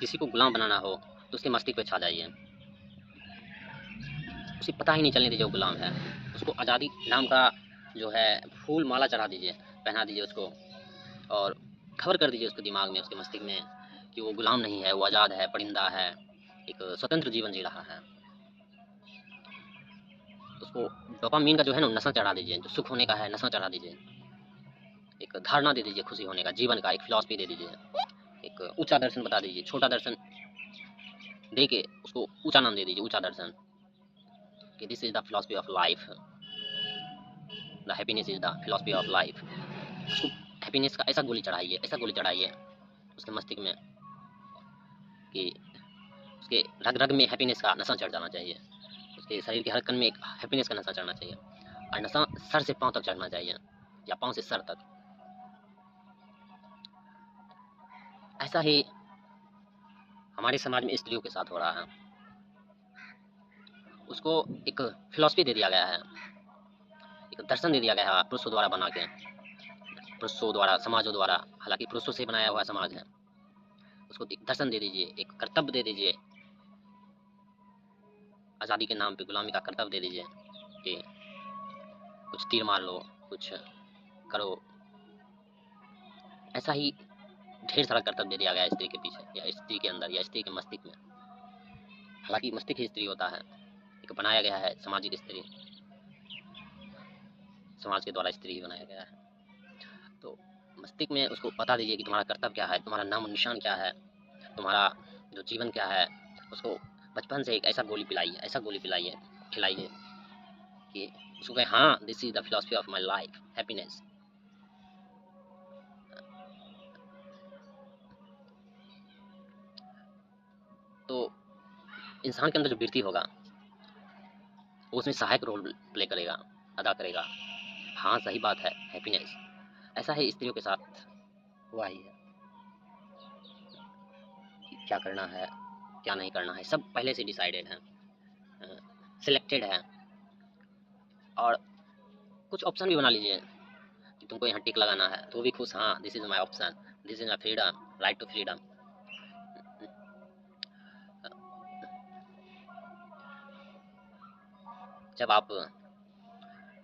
किसी को गुलाम बनाना हो तो उसके मस्तिष्क पे छा जाइए, उसे पता ही नहीं चलने दीजिए वो गुलाम है। उसको आज़ादी नाम का जो है फूल माला चढ़ा दीजिए, पहना दीजिए उसको, और खबर कर दीजिए उसके दिमाग में, उसके मस्तिष्क में कि वो गुलाम नहीं है, वो आज़ाद है, परिंदा है, एक स्वतंत्र जीवन जी रहा है। उसको डोपामीन का जो है ना नशा चढ़ा दीजिए, जो सुख होने का है नशा चढ़ा दीजिए, एक धारणा दे दीजिए खुशी होने का, जीवन का एक फिलॉसफी दे दीजिए, एक ऊंचा दर्शन बता दीजिए, छोटा दर्शन दे के उसको ऊंचा नाम दे दीजिए, ऊंचा दर्शन, कि this is the philosophy of life, the happiness is the philosophy of life. उसको हैप्पीनेस का ऐसा गोली चढ़ाइए, ऐसा गोली चढ़ाइए उसके मस्तिष्क में कि उसके रग रग में हैप्पीनेस का नशा चढ़ जाना चाहिए, उसके शरीर की हर कण में एक हैप्पीनेस का नशा चढ़ना चाहिए, और नशा सर से पांव तक चढ़ना चाहिए, या पांव से सर तक। ऐसा ही हमारे समाज में स्त्रियों के साथ हो रहा है। उसको एक फिलॉसफी दे दिया गया है, एक दर्शन दे दिया गया है पुरुषों द्वारा बना के, पुरुषों द्वारा, समाजों द्वारा, हालांकि पुरुषों से बनाया हुआ समाज है। उसको एक दर्शन दे दीजिए, एक कर्तव्य दे दीजिए, आज़ादी के नाम पे गुलामी का कर्तव्य दे दीजिए कि कुछ तीर मार लो, कुछ करो। ऐसा ही ढेर सारा कर्तव्य दे दिया गया है स्त्री के पीछे, या स्त्री के अंदर, या स्त्री के मस्तिष्क में। हालांकि मस्तिष्क ही स्त्री होता है, एक बनाया गया है सामाजिक स्त्री, समाज के द्वारा स्त्री ही बनाया गया है। तो मस्तिष्क में उसको बता दीजिए कि तुम्हारा कर्तव्य क्या है, तुम्हारा नाम निशान क्या है, तुम्हारा जो जीवन क्या है। उसको बचपन से एक ऐसा गोली पिलाइए, ऐसा गोली पिलाइए, खिलाइए कि उसको कहे हाँ, this is the philosophy of my life, happiness. तो इंसान के अंदर जो वृत्ति होगा वो उसमें सहायक रोल प्ले करेगा, अदा करेगा। हाँ सही बात है, हैप्पीनेस। ऐसा ही स्त्रियों के साथ हुआ ही है, क्या करना है, क्या नहीं करना है, सब पहले से डिसाइडेड है, सिलेक्टेड है। और कुछ ऑप्शन भी बना लीजिए कि तुमको यहाँ टिक लगाना है, तो भी खुश, हाँ this is my option, this is my freedom, right to freedom. जब आप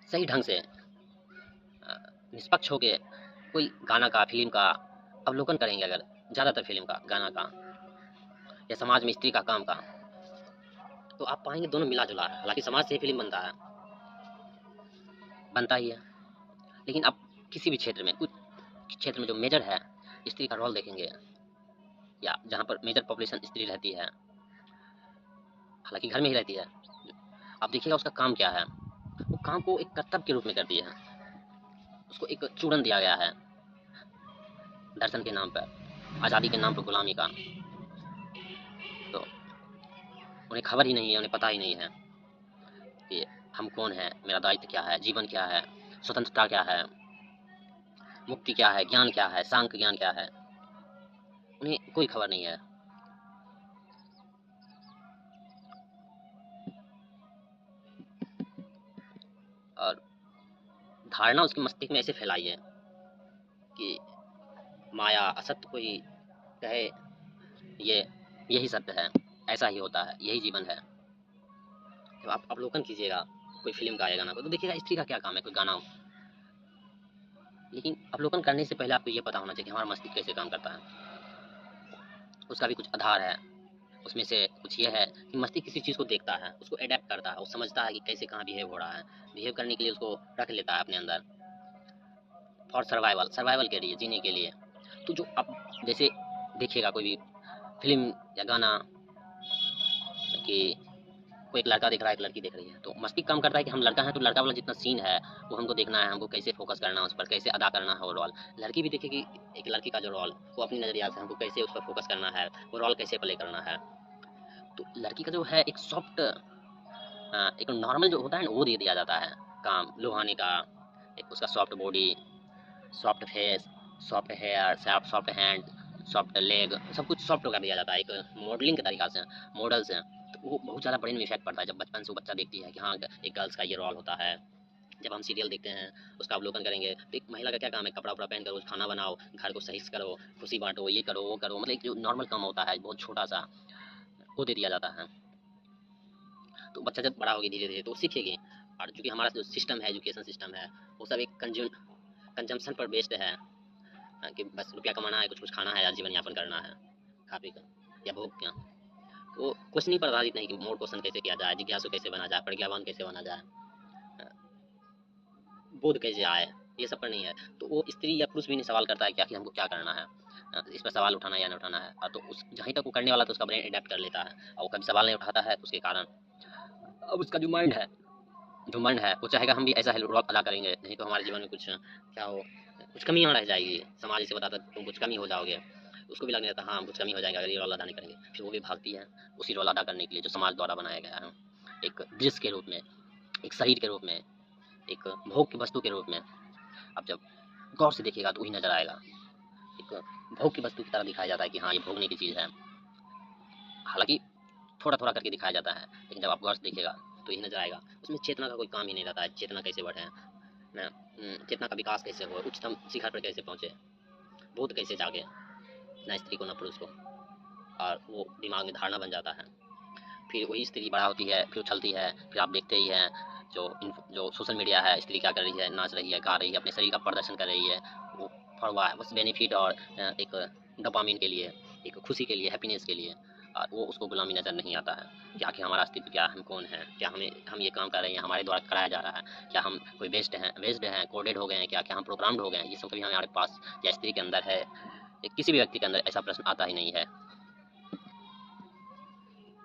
सही ढंग से निष्पक्ष होके कोई गाना का, फिल्म का अवलोकन करेंगे, अगर ज़्यादातर फिल्म का, गाना का, या समाज में स्त्री का काम का, तो आप पाएंगे दोनों मिला जुला है। हालांकि समाज से ही फिल्म बनता है, बनता ही है, लेकिन आप किसी भी क्षेत्र में, कुछ क्षेत्र में जो मेजर है स्त्री का रोल देखेंगे, या जहाँ पर मेजर पॉपुलेशन स्त्री रहती है, हालांकि घर में ही रहती है, आप देखिएगा उसका काम क्या है। वो काम को एक कर्तव्य के रूप में करती है, उसको एक चूड़न दिया गया है दर्शन के नाम पर, आज़ादी के नाम पर गुलामी का। तो उन्हें खबर ही नहीं है, उन्हें पता ही नहीं है कि हम कौन है, मेरा दायित्व क्या है, जीवन क्या है, स्वतंत्रता क्या है, मुक्ति क्या है, ज्ञान क्या है, सांख्य ज्ञान क्या है, उन्हें कोई खबर नहीं है। और धारणा उसके मस्तिष्क में ऐसे फैलाई है कि माया असत्य कोई कहे, ये यही सत्य है, ऐसा ही होता है, यही जीवन है। जब आप अवलोकन कीजिएगा कोई फिल्म का या गाना को, तो देखिएगा स्त्री का क्या काम है, कोई गाना हो, लेकिन अवलोकन करने से पहले आपको ये पता होना चाहिए कि हमारा मस्तिष्क कैसे काम करता है। उसका भी कुछ आधार है, उसमें से कुछ ये है कि मस्तिष्क किसी चीज़ को देखता है, उसको एडेप्ट करता है, वो समझता है कि कैसे कहाँ बिहेव हो रहा है, बिहेव करने के लिए उसको रख लेता है अपने अंदर, फॉर सर्वाइवल, सर्वाइवल के लिए, जीने के लिए। तो जो आप जैसे देखिएगा कोई भी फिल्म या गाना कि कोई एक लड़का देख रहा है, एक लड़की देख रही है, तो मस्तिष्क काम करता है कि हम लड़का हैं तो लड़का वाला जितना सीन है वो हमको देखना है, हमको कैसे फोकस करना है, उस पर कैसे अदा करना है वो रोल। लड़की भी देखेगी एक लड़की का जो रोल, वो अपनी नज़रिया से हमको कैसे उस पर फोकस करना है, वो रोल कैसे प्ले करना है। तो लड़की का जो है एक सॉफ्ट, एक नॉर्मल जो होता है ना, वो दे दिया जाता है काम लुभाने का, एक उसका soft body, soft face, soft hair, soft hand, soft leg, सब कुछ सॉफ्ट कर दिया जाता है एक मॉडलिंग के तरीका से, मॉडल से। तो वो बहुत ज़्यादा ब्रेन में इफेक्ट पड़ता है जब बचपन से वो बच्चा देखती है कि हाँ एक गर्ल्स का ये रोल होता है, जब हम सीरियल देखते हैं, उसका अवलोकन करेंगे, तो एक महिला का क्या काम है, कपड़ा वपड़ा पहन कर रोज खाना बनाओ, घर को सही से करो, खुशी बांटो, ये करो वो करो, मतलब एक जो नॉर्मल काम होता है बहुत छोटा सा, वो दे दिया जाता है। तो बच्चा जब बड़ा होगी धीरे धीरे तो वो सीखेगी। और चूंकि हमारा जो सिस्टम है, एजुकेशन सिस्टम है, वो सब एक कंजम्पशन पर बेस्ड है, कि बस रुपया कमाना है, कुछ कुछ खाना है या जीवन यापन करना है, खा पी कर या भोग क्या। वो कुछ नहीं पर आधारित नहीं कि मोर क्वेश्चन कैसे किया जाए, जिज्ञासु कैसे बना जाए, प्रज्ञावान कैसे बना जाए, बोध कैसे आए, ये सब पर नहीं है। तो वो स्त्री या पुरुष भी नहीं सवाल करता है कि आखिर हमको क्या करना है, इस पर सवाल उठाना या नहीं उठाना है। तो उस जहीं तक वो करने वाला तो उसका ब्रेन अडेप्ट कर लेता है, और वो कभी सवाल नहीं उठाता है, तो उसके कारण अब उसका जो माइंड है वो चाहेगा हम भी ऐसा रोल अदा करेंगे, नहीं तो हमारे जीवन में कुछ क्या हो, कुछ कमियाँ रह जाएगी। समाज इसे बताता है तुम कुछ कमी हो जाओगे, उसको भी लगने लगता है हाँ हम कुछ कमी हो जाएगा अगर ये रोल अदा नहीं करेंगे। फिर वो भी भागती है उसी रोल अदा करने के लिए जो समाज द्वारा बनाया गया है, एक दृश्य के रूप में, एक शरीर के रूप में, एक भोग की वस्तु के रूप में। अब जब गौर से देखिएगा तो वही नजर आएगा, एक भोग की वस्तु की तरह दिखाया जाता है कि हाँ ये भोगने की चीज़ है। हालांकि थोड़ा थोड़ा करके दिखाया जाता है, लेकिन जब आप गौर से देखिएगा तो यही नजर आएगा। उसमें चेतना का कोई काम ही नहीं रहता है, चेतना कैसे बढ़े ना, चेतना का विकास कैसे हो, उच्चतम शिखर पर कैसे पहुंचे, बोध कैसे जागे, ना स्त्री को ना पुरुष को, और वो दिमाग में धारणा बन जाता है। फिर वही स्त्री बड़ा होती है, फिर उछलती है, फिर आप देखते ही हैं जो सोशल मीडिया है, स्त्री क्या कर रही है, नाच रही है, गा रही है, अपने शरीर का प्रदर्शन कर रही है, वो फॉर वाह बस बेनिफिट और एक डोपामिन के लिए, एक खुशी के लिए, हैप्पीनेस के लिए। और वो उसको गुलामी नज़र नहीं आता है कि आखिर हमारा अस्तित्व क्या, हम कौन है, क्या हम ये काम कर रहे हैं हमारे द्वारा कराया जा रहा है, क्या हम कोई वेस्ड हैं, कोडेड हो गए हैं, क्या हम प्रोग्राम्ड हो गए हैं, ये सब कभी हमारे पास या स्त्री के अंदर है, किसी भी व्यक्ति के अंदर ऐसा प्रश्न आता ही नहीं है।